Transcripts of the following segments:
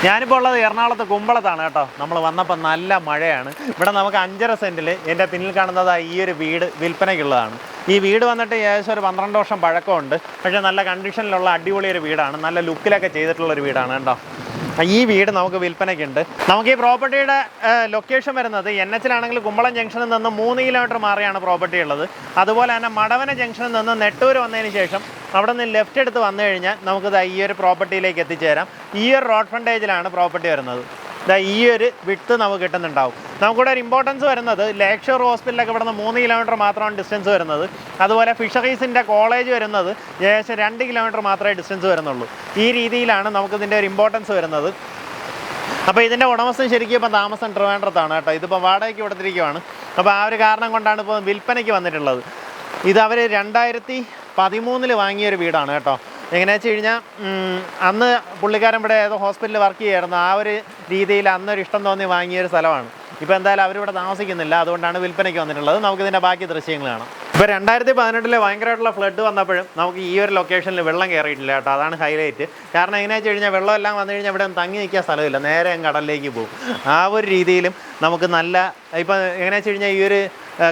ഞാനിപ്പോൾ ഉള്ളത് എറണാകുളത്ത് കുമ്പളത്താണ് കേട്ടോ. നമ്മൾ വന്നപ്പോൾ നല്ല മഴയാണ്. ഇവിടെ നമുക്ക് 5.5 സെൻറ്റിൽ എൻ്റെ പിന്നിൽ കാണുന്നത് ഈ ഒരു വീട് വിൽപ്പനയ്ക്കുള്ളതാണ്. ഈ വീട് വന്നിട്ട് ഏകദേശം ഒരു 12 വർഷം പഴക്കമുണ്ട്. പക്ഷേ നല്ല കണ്ടീഷനിലുള്ള അടിപൊളി ഒരു വീടാണ്. നല്ല ലുക്കിലൊക്കെ ചെയ്തിട്ടുള്ളൊരു വീടാണ് കേട്ടോ. ഈ വീട് നമുക്ക് വിൽപ്പനയ്ക്കുണ്ട്. നമുക്ക് ഈ പ്രോപ്പർട്ടിയുടെ ലൊക്കേഷൻ വരുന്നത് NH-ലാണെങ്കിൽ കുമ്പളം ജംഗ്ഷനിൽ നിന്ന് 3 കിലോമീറ്റർ മാറിയാണ് പ്രോപ്പർട്ടി ഉള്ളത്. അതുപോലെ തന്നെ മടവന ജംഗ്ഷനിൽ നിന്ന് നെട്ടൂർ വന്നതിന് ശേഷം അവിടെ നിന്ന് ലെഫ്റ്റ് എടുത്ത് വന്നു കഴിഞ്ഞാൽ നമുക്കിത് ഈ ഒരു പ്രോപ്പർട്ടിയിലേക്ക് എത്തിച്ചേരാം. ഈ ഒരു റോഡ് ഫ്രണ്ടേജിലാണ് പ്രോപ്പർട്ടി വരുന്നത്. ഈ ഒരു വിട്ട് നമുക്ക് കിട്ടുന്നുണ്ടാവും. നമുക്കിവിടെ ഒരു ഇമ്പോർട്ടൻസ് വരുന്നത് ലേക്ക് ഷോർ ഹോസ്പിറ്റലൊക്കെ ഇവിടെ നിന്ന് 3 കിലോമീറ്റർ മാത്രമാണ് ഡിസ്റ്റൻസ് വരുന്നത്. അതുപോലെ ഫിഷറീസിൻ്റെ കോളേജ് വരുന്നത് ഏകദേശം 2 കിലോമീറ്റർ മാത്രമേ ഡിസ്റ്റൻസ് വരുന്നുള്ളൂ. ഈ രീതിയിലാണ് നമുക്കിതിൻ്റെ ഒരു ഇമ്പോർട്ടൻസ് വരുന്നത്. അപ്പോൾ ഇതിൻ്റെ ഉടമസ്ഥൻ ശരിക്കും ഇപ്പം താമസം ട്രിവാൻഡ്രത്താണ് കേട്ടോ. ഇതിപ്പോൾ വാടകയ്ക്ക് കൊടുത്തിരിക്കുകയാണ്. അപ്പോൾ ആ ഒരു കാരണം കൊണ്ടാണ് ഇപ്പോൾ വിൽപ്പനയ്ക്ക് വന്നിട്ടുള്ളത്. ഇത് അവർ 2013 വാങ്ങിയൊരു വീടാണ് കേട്ടോ. എങ്ങനെയാ വെച്ച് കഴിഞ്ഞാൽ അന്ന് പുള്ളിക്കാരൻ ഇവിടെ ഏതോ ഹോസ്പിറ്റലിൽ വർക്ക് ചെയ്യുമായിരുന്നു. ആ ഒരു രീതിയിൽ അന്നൊരു ഇഷ്ടം തോന്നി വാങ്ങിയൊരു സ്ഥലമാണ്. ഇപ്പോൾ എന്തായാലും അവരിവിടെ താമസിക്കുന്നില്ല, അതുകൊണ്ടാണ് വിൽപ്പനയ്ക്ക് വന്നിട്ടുള്ളത്. നമുക്കിതിൻ്റെ ബാക്കി ദൃശ്യങ്ങൾ കാണാം. ഇപ്പോൾ 2018 ഭയങ്കരമായിട്ടുള്ള ഫ്ലഡ് വന്നപ്പോഴും നമുക്ക് ഈ ഒരു ലൊക്കേഷനിൽ വെള്ളം കയറിയിട്ടില്ല കേട്ടോ. അതാണ് ഹൈലൈറ്റ്. കാരണം എങ്ങനെയാ വെച്ച് കഴിഞ്ഞാൽ വെള്ളമെല്ലാം വന്നു കഴിഞ്ഞാൽ ഇവിടെ തങ്ങി നിൽക്കാൻ സ്ഥലമില്ല, നേരെ കടലിലേക്ക് പോകും. ആ ഒരു രീതിയിലും നമുക്ക് നല്ല ഇപ്പോൾ എങ്ങനെയാ വെച്ച് കഴിഞ്ഞാൽ ഈ ഒരു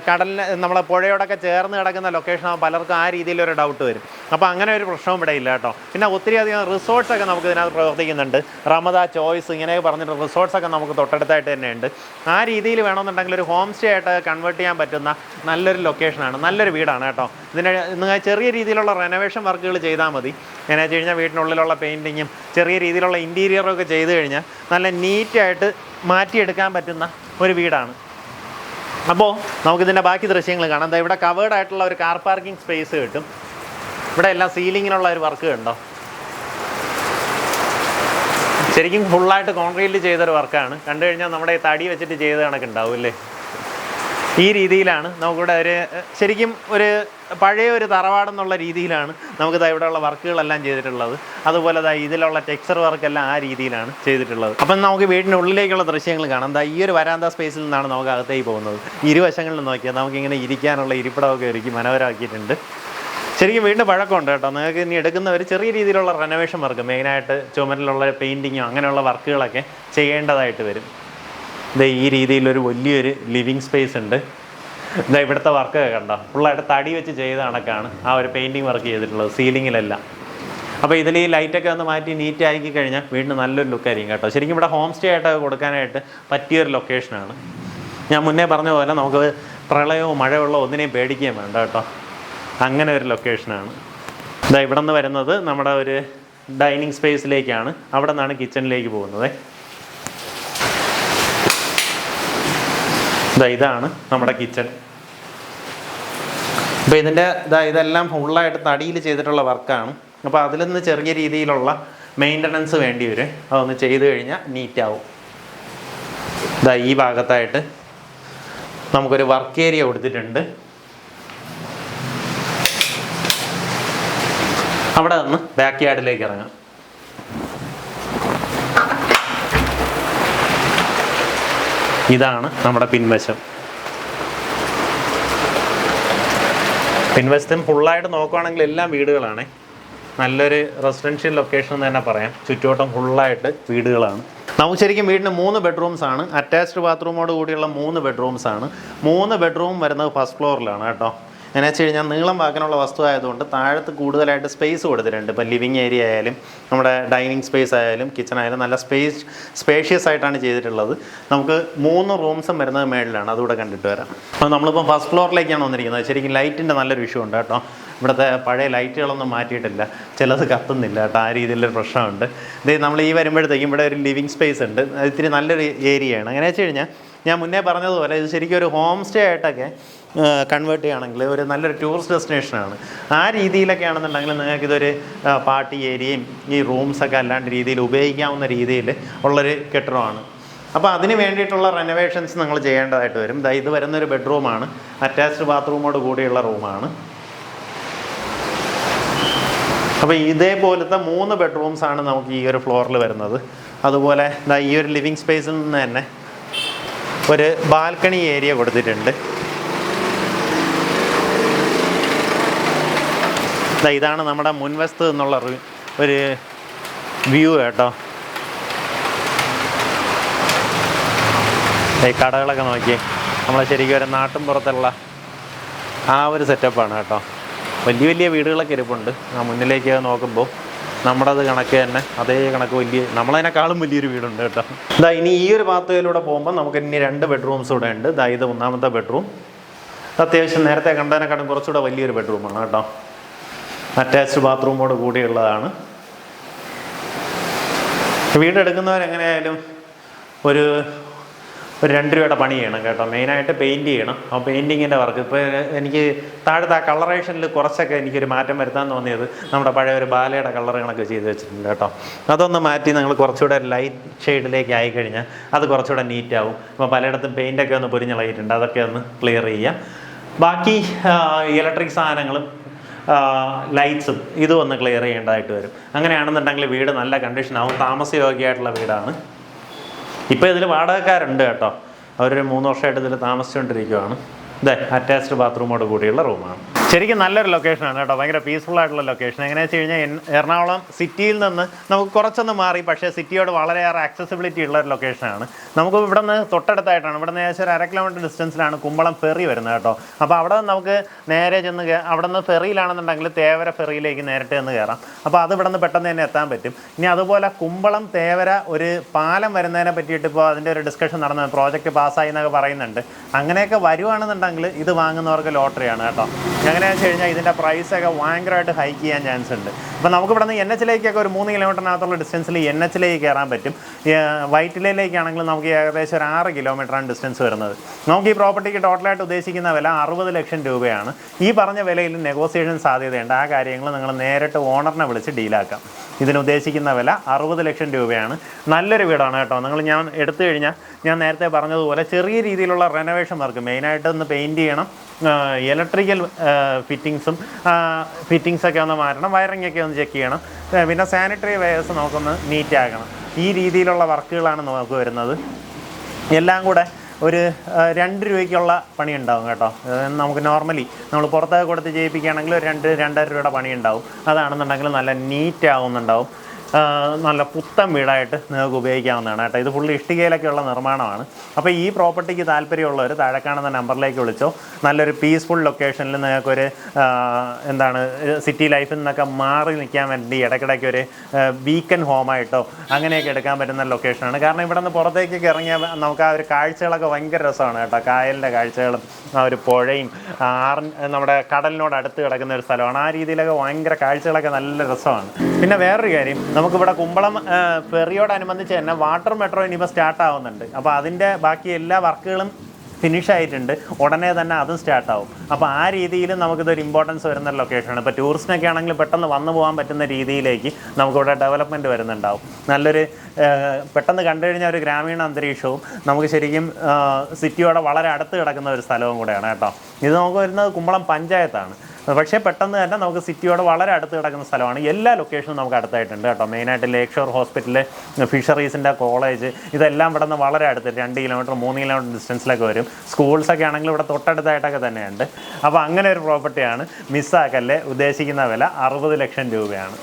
കടലിന് നമ്മളെ പുഴയോടൊക്കെ ചേർന്ന് കിടക്കുന്ന ലൊക്കേഷനാകുമ്പോൾ പലർക്കും ആ രീതിയിലൊരു ഡൗട്ട് വരും. അപ്പോൾ അങ്ങനെ ഒരു പ്രശ്നവും ഇവിടെ ഇല്ല കേട്ടോ. പിന്നെ ഒത്തിരി അധികം റിസോർട്ട്സൊക്കെ നമുക്ക് ഇതിനകത്ത് പ്രവർത്തിക്കുന്നുണ്ട്. റമദ ചോയ്സ് ഇങ്ങനെയൊക്കെ പറഞ്ഞിട്ട് റിസോർട്ട്സൊക്കെ നമുക്ക് തൊട്ടടുത്തായിട്ട് തന്നെയുണ്ട്. ആ രീതിയിൽ വേണമെന്നുണ്ടെങ്കിൽ ഒരു ഹോം സ്റ്റേ ആയിട്ട് കൺവേർട്ട് ചെയ്യാൻ പറ്റുന്ന നല്ലൊരു ലൊക്കേഷനാണ്, നല്ലൊരു വീടാണ് കേട്ടോ. ഇതിന് നിങ്ങൾ ചെറിയ രീതിയിലുള്ള റെനോവേഷൻ വർക്കുകൾ ചെയ്താൽ മതി. എന്നു വെച്ച് കഴിഞ്ഞാൽ വീട്ടിനുള്ളിലുള്ള പെയിൻറ്റിങ്ങും ചെറിയ രീതിയിലുള്ള ഇൻറ്റീരിയറൊക്കെ ചെയ്ത് കഴിഞ്ഞാൽ നല്ല നീറ്റായിട്ട് മാറ്റിയെടുക്കാൻ പറ്റുന്ന ഒരു വീടാണ്. അപ്പോൾ നമുക്കിതിൻ്റെ ബാക്കി ദൃശ്യങ്ങൾ കാണാം. എന്താ ഇവിടെ കവേർഡ് ആയിട്ടുള്ള ഒരു കാർ പാർക്കിംഗ് സ്പേസ് കിട്ടും. ഇവിടെ എല്ലാം സീലിങ്ങിനുള്ള ഒരു വർക്ക് കണ്ടോ. ശരിക്കും ഫുള്ളായിട്ട് കോൺക്രീറ്റ് ചെയ്തൊരു വർക്കാണ്. കണ്ടു കഴിഞ്ഞാൽ നമ്മുടെ തടി വെച്ചിട്ട് ചെയ്ത കണക്കുണ്ടാവും അല്ലേ. ഈ രീതിയിലാണ് നമുക്കിവിടെ ഒരു ശരിക്കും ഒരു പഴയ ഒരു തറവാടെന്നുള്ള രീതിയിലാണ് നമുക്കിത് ഇവിടെയുള്ള വർക്കുകളെല്ലാം ചെയ്തിട്ടുള്ളത്. അതുപോലെ ഇതിലുള്ള ടെക്സ്ചർ വർക്കെല്ലാം ആ രീതിയിലാണ് ചെയ്തിട്ടുള്ളത്. അപ്പം നമുക്ക് വീടിൻ്റെ ഉള്ളിലേക്കുള്ള ദൃശ്യങ്ങൾ കാണാം. ഈ ഒരു വരാന്ത സ്പേസിൽ നിന്നാണ് നമുക്ക് അകത്തേക്ക് പോകുന്നത്. ഇരുവശങ്ങളിൽ നോക്കിയാൽ നമുക്കിങ്ങനെ ഇരിക്കാനുള്ള ഇരിപ്പിടമൊക്കെ ഒരുക്കി മനോഹരമാക്കിയിട്ടുണ്ട്. ശരിക്കും വീണ്ടും പഴക്കമുണ്ട് കേട്ടോ. നിങ്ങൾക്ക് ഇനി എടുക്കുന്നവർ ചെറിയ രീതിയിലുള്ള റെനോവേഷൻ വർക്ക്, മെയിനായിട്ട് ചുമരിലുള്ള പെയിൻറ്റിങ്ങോ അങ്ങനെയുള്ള വർക്കുകളൊക്കെ ചെയ്യേണ്ടതായിട്ട് വരും. ഈ രീതിയിലൊരു വലിയൊരു ലിവിങ് സ്പേസ് ഉണ്ട്. ഇവിടുത്തെ വർക്ക് കണ്ടോ, ഫുള്ളായിട്ട് തടി വെച്ച് ചെയ്ത കണക്കാണ് ആ ഒരു പെയിൻറ്റിങ് വർക്ക് ചെയ്തിട്ടുള്ളത് സീലിങ്ങിലെല്ലാം. അപ്പോൾ ഇതിൽ ഈ ലൈറ്റൊക്കെ ഒന്ന് മാറ്റി നീറ്റ് ആക്കി കഴിഞ്ഞാൽ വീണ്ടും നല്ലൊരു ലുക്കായിരിക്കും കേട്ടോ. ശരിക്കും ഇവിടെ ഹോം സ്റ്റേ ആയിട്ട് കൊടുക്കാനായിട്ട് പറ്റിയൊരു ലൊക്കേഷനാണ്. ഞാൻ മുന്നേ പറഞ്ഞ പോലെ നമുക്ക് പ്രളയമോ മഴയോ ഒന്നിനെയും പേടിക്കുകയും വേണ്ട കേട്ടോ. അങ്ങനെ ഒരു ലൊക്കേഷനാണ്. ഇവിടെ നിന്ന് വരുന്നത് നമ്മുടെ ഒരു ഡൈനിങ് സ്പേസിലേക്കാണ്. അവിടെ നിന്നാണ് കിച്ചണിലേക്ക് പോകുന്നത്. ഇതാണ് നമ്മുടെ കിച്ചൺ. അപ്പോൾ ഇതിൻ്റെ ഇതെല്ലാം ഫുള്ളായിട്ട് തടിയിൽ ചെയ്തിട്ടുള്ള വർക്കാണ്. അപ്പോൾ അതിൽ നിന്ന് ചെറിയ രീതിയിലുള്ള മെയിൻ്റനൻസ് വേണ്ടി വരും. അതൊന്ന് ചെയ്ത് കഴിഞ്ഞാൽ നീറ്റാവും. ഈ ഭാഗത്തായിട്ട് നമുക്കൊരു വർക്ക് ഏരിയ കൊടുത്തിട്ടുണ്ട്. അവിടെ നിന്ന് ബാക്ക് യാർഡിലേക്ക് ഇറങ്ങാം. ഇതാണ് നമ്മുടെ പിൻവശം. പിൻവശത്തും ഫുള്ളായിട്ട് നോക്കുകയാണെങ്കിൽ എല്ലാം വീടുകളാണ്. നല്ലൊരു റെസിഡൻഷ്യൽ ലൊക്കേഷൻ എന്ന് തന്നെ പറയാം. ചുറ്റുവട്ടം ഫുള്ളായിട്ട് വീടുകളാണ്. നമുക്ക് ശരിക്കും വീടിന് 3 ബെഡ്റൂംസ് ആണ്. അറ്റാച്ച്ഡ് ബാത്റൂമോട് കൂടിയുള്ള 3 ബെഡ്റൂംസ് ആണ്. 3 ബെഡ്റൂം വരുന്നത് ഫസ്റ്റ് ഫ്ലോറിലാണ് കേട്ടോ. എന്നു വെച്ച് കഴിഞ്ഞാൽ നീളം വാക്കാനുള്ള വസ്തു ആയതുകൊണ്ട് താഴത്ത് കൂടുതലായിട്ട് സ്പേസ് കൊടുത്തിട്ടുണ്ട്. ഇപ്പോൾ ലിവിങ് ഏരിയ ആയാലും നമ്മുടെ ഡൈനിങ് സ്പേസ് ആയാലും കിച്ചൺ ആയാലും നല്ല സ്പേഷ്യസ് ആയിട്ടാണ് ചെയ്തിട്ടുള്ളത്. നമുക്ക് 3 റൂംസും വരുന്നത് മേളിലാണ്. അതുകൂടെ കണ്ടിട്ട് വരാം. അപ്പോൾ നമ്മളിപ്പോൾ ഫസ്റ്റ് ഫ്ലോറിലേക്കാണ് വന്നിരിക്കുന്നത്. ശരിക്കും ലൈറ്റിൻ്റെ നല്ലൊരു ഇഷ്യൂ ഉണ്ട് കേട്ടോ. ഇവിടുത്തെ പഴയ ലൈറ്റുകളൊന്നും മാറ്റിയിട്ടില്ല, ചിലത് കത്തുന്നില്ല കേട്ടോ. ആ രീതിയിലൊരു പ്രശ്നമുണ്ട്. നമ്മൾ ഈ വരുമ്പോഴത്തേക്കും ഇവിടെ ഒരു ലിവിങ് സ്പേസ് ഉണ്ട്. ഇത്തിരി നല്ലൊരു ഏരിയയാണ്. അങ്ങനെ വെച്ച് കഴിഞ്ഞാൽ ഞാൻ മുന്നേ പറഞ്ഞതുപോലെ ഇത് ശരിക്കും ഒരു ഹോം സ്റ്റേ ആയിട്ടൊക്കെ കൺവേർട്ട് ചെയ്യുകയാണെങ്കിൽ ഒരു നല്ലൊരു ടൂറിസ്റ്റ് ഡെസ്റ്റിനേഷനാണ്. ആ രീതിയിലൊക്കെ ആണെന്നുണ്ടെങ്കിൽ നിങ്ങൾക്കിതൊരു പാർട്ടി ഏരിയയും ഈ റൂംസൊക്കെ അല്ലാണ്ട് രീതിയിൽ ഉപയോഗിക്കാവുന്ന രീതിയിൽ ഉള്ളൊരു കെട്ടിടമാണ്. അപ്പോൾ അതിന് വേണ്ടിയിട്ടുള്ള റെനോവേഷൻസ് നിങ്ങൾ ചെയ്യേണ്ടതായിട്ട് വരും. ഇത് വരുന്നൊരു ബെഡ്റൂമാണ്. അറ്റാച്ച്ഡ് ബാത്റൂമോട് കൂടിയുള്ള റൂമാണ്. അപ്പോൾ ഇതേപോലത്തെ 3 ബെഡ്റൂംസാണ് നമുക്ക് ഈ ഒരു ഫ്ലോറിൽ വരുന്നത്. അതുപോലെ ഈ ഒരു ലിവിങ് സ്പേസിൽ നിന്ന് തന്നെ ഒരു ബാൽക്കണി ഏരിയ കൊടുത്തിട്ടുണ്ട്. ഇതാണ് നമ്മുടെ മുൻവശത്ത് നിന്നുള്ള ഒരു വ്യൂ കേട്ടോ. ഈ കടകളൊക്കെ നോക്കി നമ്മളെ ശരിക്കും ഒരു നാട്ടും പുറത്തുള്ള ആ ഒരു സെറ്റപ്പാണ് കേട്ടോ. വലിയ വലിയ വീടുകളൊക്കെ ഇരിപ്പുണ്ട്. ആ മുന്നിലേക്ക് നോക്കുമ്പോൾ നമ്മുടേത് കണക്ക് തന്നെ അതേ കണക്ക് വലിയ നമ്മളതിനേക്കാളും വലിയൊരു വീടുണ്ട് കേട്ടോ. ഇതാ ഇനി ഈ ഒരു പാത്തയിലൂടെ പോകുമ്പോൾ നമുക്ക് ഇനി 2 ബെഡ്റൂംസ് കൂടെ ഉണ്ട്. ഇതാ ഇത് 1ാമത്തെ ബെഡ്റൂം. അത്യാവശ്യം നേരത്തെ കണ്ടതിനെക്കാളും കുറച്ചുകൂടെ വലിയൊരു ബെഡ്റൂമാണ് കേട്ടോ. അറ്റാച്ച്ഡ് ബാത്റൂമോട് കൂടിയുള്ളതാണ്. വീടെടുക്കുന്നവരെങ്ങനെയായാലും ഒരു 2 രൂപയുടെ പണി ചെയ്യണം കേട്ടോ. മെയിനായിട്ട് പെയിൻറ്റ് ചെയ്യണം. ആ പെയിൻറ്റിങ്ങിൻ്റെ വർക്ക് ഇപ്പോൾ എനിക്ക് താഴത്തെ ആ കളറേഷനിൽ കുറച്ചൊക്കെ എനിക്കൊരു മാറ്റം വരുത്താൻ തോന്നിയത് നമ്മുടെ പഴയ ഒരു ബാലയുടെ കളറുകളൊക്കെ ചെയ്ത് വെച്ചിട്ടുണ്ട് കേട്ടോ. അതൊന്ന് മാറ്റി നിങ്ങൾ കുറച്ചുകൂടെ ലൈറ്റ് ഷെയ്ഡിലേക്ക് ആയിക്കഴിഞ്ഞാൽ അത് കുറച്ചുകൂടെ നീറ്റാവും. ഇപ്പോൾ പലയിടത്തും പെയിൻറ്റൊക്കെ ഒന്ന് പൊരിഞ്ഞളയിട്ടുണ്ട്, അതൊക്കെ ഒന്ന് ക്ലിയർ ചെയ്യുക. ബാക്കി ഇലക്ട്രിക് സാധനങ്ങളും ലൈറ്റ്സും ഇതും ഒന്ന് ക്ലിയർ ചെയ്യേണ്ടതായിട്ട് വരും. അങ്ങനെയാണെന്നുണ്ടെങ്കിൽ വീട് നല്ല കണ്ടീഷനാവും. താമസയോഗ്യമായിട്ടുള്ള വീടാണ്. ഇപ്പോൾ ഇതിൽ വാടകക്കാരുണ്ട് കേട്ടോ. അവരൊരു 3 വർഷമായിട്ട് ഇതിൽ താമസിച്ചുകൊണ്ടിരിക്കുകയാണ്. ഇതേ അറ്റാച്ച്ഡ് ബാത്റൂമോട് കൂടിയുള്ള റൂമാണ്. ശരിക്കും നല്ലൊരു ലൊക്കേഷനാണ് കേട്ടോ. ഭയങ്കര പീസ്ഫുൾ ആയിട്ടുള്ള ലൊക്കേഷൻ. എങ്ങനെയാണെന്ന് വെച്ച് കഴിഞ്ഞാൽ എറണാകുളം സിറ്റിയിൽ നിന്ന് നമുക്ക് കുറച്ചൊന്ന് മാറി, പക്ഷേ സിറ്റിയോട് വളരെയേറെ ആക്സസിബിലിറ്റി ഉള്ള ഒരു ലൊക്കേഷനാണ്. നമുക്ക് ഇവിടെ നിന്ന് തൊട്ടടുത്തായിട്ടാണ്. ഇവിടെ നിന്ന് ഏകദേശം ഒരു 1/2 കിലോമീറ്റർ ഡിസ്റ്റൻസിലാണ് കുമ്പളം ഫെറി വരുന്നത് കേട്ടോ. അപ്പോൾ അവിടെ നിന്ന് നമുക്ക് നേരെ ചെന്ന് അവിടെ നിന്ന് ഫെറിയിലാണെന്നുണ്ടെങ്കിൽ തേവര ഫെറിയിലേക്ക് നേരിട്ട് ചെന്ന് കയറാം. അപ്പോൾ അത് ഇവിടെ നിന്ന് പെട്ടെന്ന് തന്നെ എത്താൻ പറ്റും. ഇനി അതുപോലെ കുമ്പളം തേവര ഒരു പാലം വരുന്നതിനെ പറ്റിയിട്ട് ഇപ്പോൾ അതിൻ്റെ ഒരു ഡിസ്കഷൻ നടന്ന പ്രോജക്റ്റ് പാസ്സായി എന്നൊക്കെ പറയുന്നുണ്ട്. അങ്ങനെയൊക്കെ വരുവാണെന്നുണ്ടെങ്കിൽ ഇത് വാങ്ങുന്നവർക്ക് ലോട്ടറിയാണ് കേട്ടോ. എങ്ങനെയാണെന്ന് വെച്ച് കഴിഞ്ഞാൽ ഇതിൻ്റെ പ്രൈസൊക്കെ ഭയങ്കരമായിട്ട് ഹൈക്ക് ചെയ്യാൻ ചാൻസ് ഉണ്ട്. അപ്പോൾ നമുക്ക് ഇവിടെ നിന്ന് NH-ലേക്കൊക്കെ ഒരു 3 കിലോമീറ്ററിനകത്തുള്ള ഡിസ്റ്റൻസിൽ NH-ലേക്ക് കയറാൻ പറ്റും. വൈറ്റിലയിലേക്കാണെങ്കിൽ നമുക്ക് ഏകദേശം ഒരു 6 കിലോമീറ്ററാണ് ഡിസ്റ്റൻസ് വരുന്നത്. നമുക്ക് ഈ പ്രോപ്പർട്ടിക്ക് ടോട്ടലായിട്ട് ഉദ്ദേശിക്കുന്ന വില 60 ലക്ഷം രൂപയാണ്. ഈ പറഞ്ഞ വിലയിൽ നെഗോസിയേഷൻ സാധ്യതയുണ്ട്. ആ കാര്യങ്ങൾ നിങ്ങൾ നേരിട്ട് ഓണറിനെ വിളിച്ച് ഡീലാക്കാം. ഇതിനുദ്ദേശിക്കുന്ന വില 60 ലക്ഷം രൂപയാണ്. നല്ലൊരു വീടാണ് കേട്ടോ. ഞാൻ എടുത്തു കഴിഞ്ഞാൽ ഞാൻ നേരത്തെ പറഞ്ഞതുപോലെ ചെറിയ രീതിയിലുള്ള റെനോവേഷൻ വർക്ക്, മെയിനായിട്ട് ഒന്ന് പെയിൻറ്റ് ചെയ്യണം, ഇലക്ട്രിക്കൽ ഫിറ്റിങ്സൊക്കെ ഒന്ന് മാറ്റണം, വയറിംഗ് ഒക്കെ ഒന്ന് ചെക്ക് ചെയ്യണം, പിന്നെ സാനിറ്ററി വെയർസ് നമുക്കൊന്ന് നീറ്റാക്കണം. ഈ രീതിയിലുള്ള വർക്കുകളാണ് നമുക്ക് വരുന്നത്. എല്ലാം കൂടെ ഒരു 2 രൂപയ്ക്കുള്ള പണി ഉണ്ടാവും കേട്ടോ. നമുക്ക് നോർമലി നമ്മൾ പുറത്തൊക്കെ കൊടുത്ത് ചെയ്യിപ്പിക്കുകയാണെങ്കിൽ ഒരു 2-2.5 രൂപയുടെ പണി ഉണ്ടാവും. അതാണെന്നുണ്ടെങ്കിൽ നല്ല നീറ്റ് ആവുന്നുണ്ടാവും. നല്ല പുത്തൻ വീടായിട്ട് നിങ്ങൾക്ക് ഉപയോഗിക്കാവുന്നതാണ് കേട്ടോ. ഇത് ഫുള്ള് ഇഷ്ടികയിലൊക്കെയുള്ള നിർമ്മാണമാണ്. അപ്പോൾ ഈ പ്രോപ്പർട്ടിക്ക് താല്പര്യമുള്ളവർ താഴെ കാണുന്ന നമ്പറിലേക്ക് വിളിച്ചോ. നല്ലൊരു പീസ്ഫുൾ ലൊക്കേഷനിൽ നിങ്ങൾക്കൊരു സിറ്റി ലൈഫിൽ നിന്നൊക്കെ മാറി നിൽക്കാൻ വേണ്ടി ഇടയ്ക്കിടയ്ക്ക് ഒരു വീക്കെൻഡ് ഹോമായിട്ടോ അങ്ങനെയൊക്കെ എടുക്കാൻ പറ്റുന്ന ലൊക്കേഷനാണ്. കാരണം ഇവിടെ നിന്ന് പുറത്തേക്കൊക്കെ ഇറങ്ങിയാൽ നമുക്ക് ആ ഒരു കാഴ്ചകളൊക്കെ ഭയങ്കര രസമാണ് കേട്ടോ. കായലിൻ്റെ കാഴ്ചകളും ആ ഒരു പുഴയും നമ്മുടെ കടലിനോട് അടുത്ത് കിടക്കുന്ന ഒരു സ്ഥലമാണ്. ആ രീതിയിലൊക്കെ ഭയങ്കര കാഴ്ചകളൊക്കെ നല്ല രസമാണ്. പിന്നെ വേറൊരു കാര്യം, നമുക്കിവിടെ കുമ്പളം ഫെറിയോടനുബന്ധിച്ച് തന്നെ വാട്ടർ മെട്രോ ഇനിയിപ്പോൾ സ്റ്റാർട്ടാവുന്നുണ്ട്. അപ്പോൾ അതിൻ്റെ ബാക്കി എല്ലാ വർക്കുകളും ഫിനിഷ് ആയിട്ടുണ്ട്. ഉടനെ തന്നെ അതും സ്റ്റാർട്ടാവും. അപ്പോൾ ആ രീതിയിൽ നമുക്കിതൊരു ഇമ്പോർട്ടൻസ് വരുന്ന ലൊക്കേഷനാണ്. ഇപ്പോൾ ടൂറിസ്റ്റിനൊക്കെ ആണെങ്കിൽ പെട്ടെന്ന് വന്നു പോകാൻ പറ്റുന്ന രീതിയിലേക്ക് നമുക്കിവിടെ ഡെവലപ്മെൻറ്റ് വരുന്നുണ്ടാവും. നല്ലൊരു പെട്ടെന്ന് കണ്ടു കഴിഞ്ഞാൽ ഒരു ഗ്രാമീണ അന്തരീക്ഷവും നമുക്ക് ശരിക്കും സിറ്റിയോടെ വളരെ അടുത്ത് കിടക്കുന്ന ഒരു സ്ഥലവും കൂടെയാണ് കേട്ടോ. ഇത് നമുക്ക് വരുന്നത് കുമ്പളം പഞ്ചായത്താണ്. പക്ഷേ പെട്ടെന്ന് തന്നെ നമുക്ക് സിറ്റിയോട് വളരെ അടുത്ത് കിടക്കുന്ന സ്ഥലമാണ്. എല്ലാ ലൊക്കേഷനും നമുക്ക് അടുത്തായിട്ടുണ്ട് കേട്ടോ. മെയിനായിട്ട് ലേക്ക് ഷോർ ഹോസ്പിറ്റല്, ഫിഷറീസിൻ്റെ കോളേജ്, ഇതെല്ലാം ഇവിടെ നിന്ന് വളരെ അടുത്ത് 2 കിലോമീറ്റർ 3 കിലോമീറ്റർ ഡിസ്റ്റൻസിലൊക്കെ വരും. സ്കൂൾസൊക്കെ ആണെങ്കിൽ ഇവിടെ തൊട്ടടുത്തായിട്ടൊക്കെ തന്നെയുണ്ട്. അപ്പോൾ അങ്ങനെ ഒരു പ്രോപ്പർട്ടിയാണ്. മിസ്സാക്കല്ലേ. ഉദ്ദേശിക്കുന്ന വില 60 ലക്ഷം രൂപയാണ്.